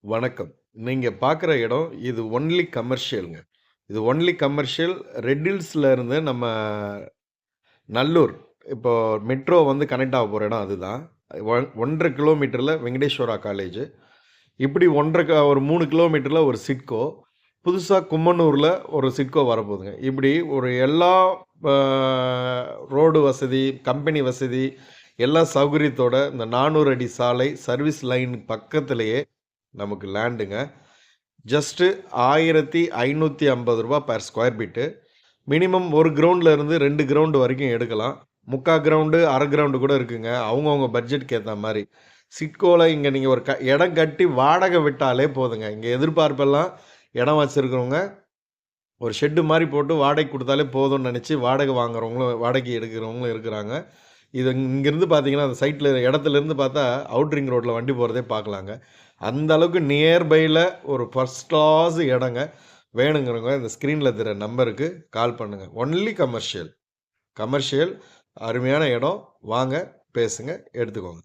வணக்கம். நீங்க பார்க்குற இடம் இது ஒன்லி கமர்ஷியல்ங்க. இது ஒன்லி கமர்ஷியல் ரெட் ஹில்ஸ்ல இருந்து நம்ம நல்லூர் இப்போ மெட்ரோ வந்து கனெக்ட் ஆக போற இடம் அதுதான். 1 1/2 கிலோமீட்டர்ல வெங்கடேஸ்வரா காலேஜ். இப்படி 1 1/2 ஒரு 3 கிலோமீட்டர்ல ஒரு சிட்கோ. புதுசா கும்மண்ணூர்ல ஒரு சிட்கோ வரப்போகுதுங்க. இப்படி ஒரு எல்லா அ ரோடு வசதி, கம்பெனி வசதி, எல்லா சௌகரியத்தோட இந்த 400 அடி சாலை, சர்வீஸ் லைன் பக்கத்திலேயே நமக்கு லேண்டுங்க. ஜஸ்ட்டு ரூ. 1550 பெர் ஸ்கொயர் ஃபீட்டு. மினிமம் 1 கிரவுண்ட்ல இருந்து 2 கிரவுண்ட் வரைக்கும் எடுக்கலாம். 3/4 கிரவுண்டு, 1/2 கிரவுண்டு கூட இருக்குங்க. அவங்கவங்க பட்ஜெட்க்கு ஏத்தா மாரி. சிட்கோல இங்க நீங்க ஒரு இடம் கட்டி வாடகை விட்டாலே போதுங்க. இங்க எதிர்பார்ப்பெல்லாம் இடம் வச்சிருக்கிறவங்க, ஒரு ஷெட்டு மாரி போட்டு வாடகைக்கு குடுத்தாலே போதும்னு நெனச்சு வாடகை வாங்குறவங்களும், வாடகைக்கு எடுக்கிறவங்களும் இருக்கிறாங்க. இது இங்கேருந்து பார்த்தீங்கன்னா, அந்த சைட்ல இடத்துலேருந்து பார்த்தா, அவுட் ரிங் ரோட்ல வண்டி போறதே பார்க்கலாங்க. அந்த அளவுக்கு நியர்பைல ஒரு ஃபர்ஸ்ட் கிளாஸ் இடங்க. வேணுங்கிறவங்க இந்த ஸ்க்ரீன்ல தெர்ற நம்பருக்கு கால் பண்ணுங்க. Only commercial. கமர்ஷியல் அருமையான இடம். வாங்க, பேசுங்க, எடுத்துக்கோங்க.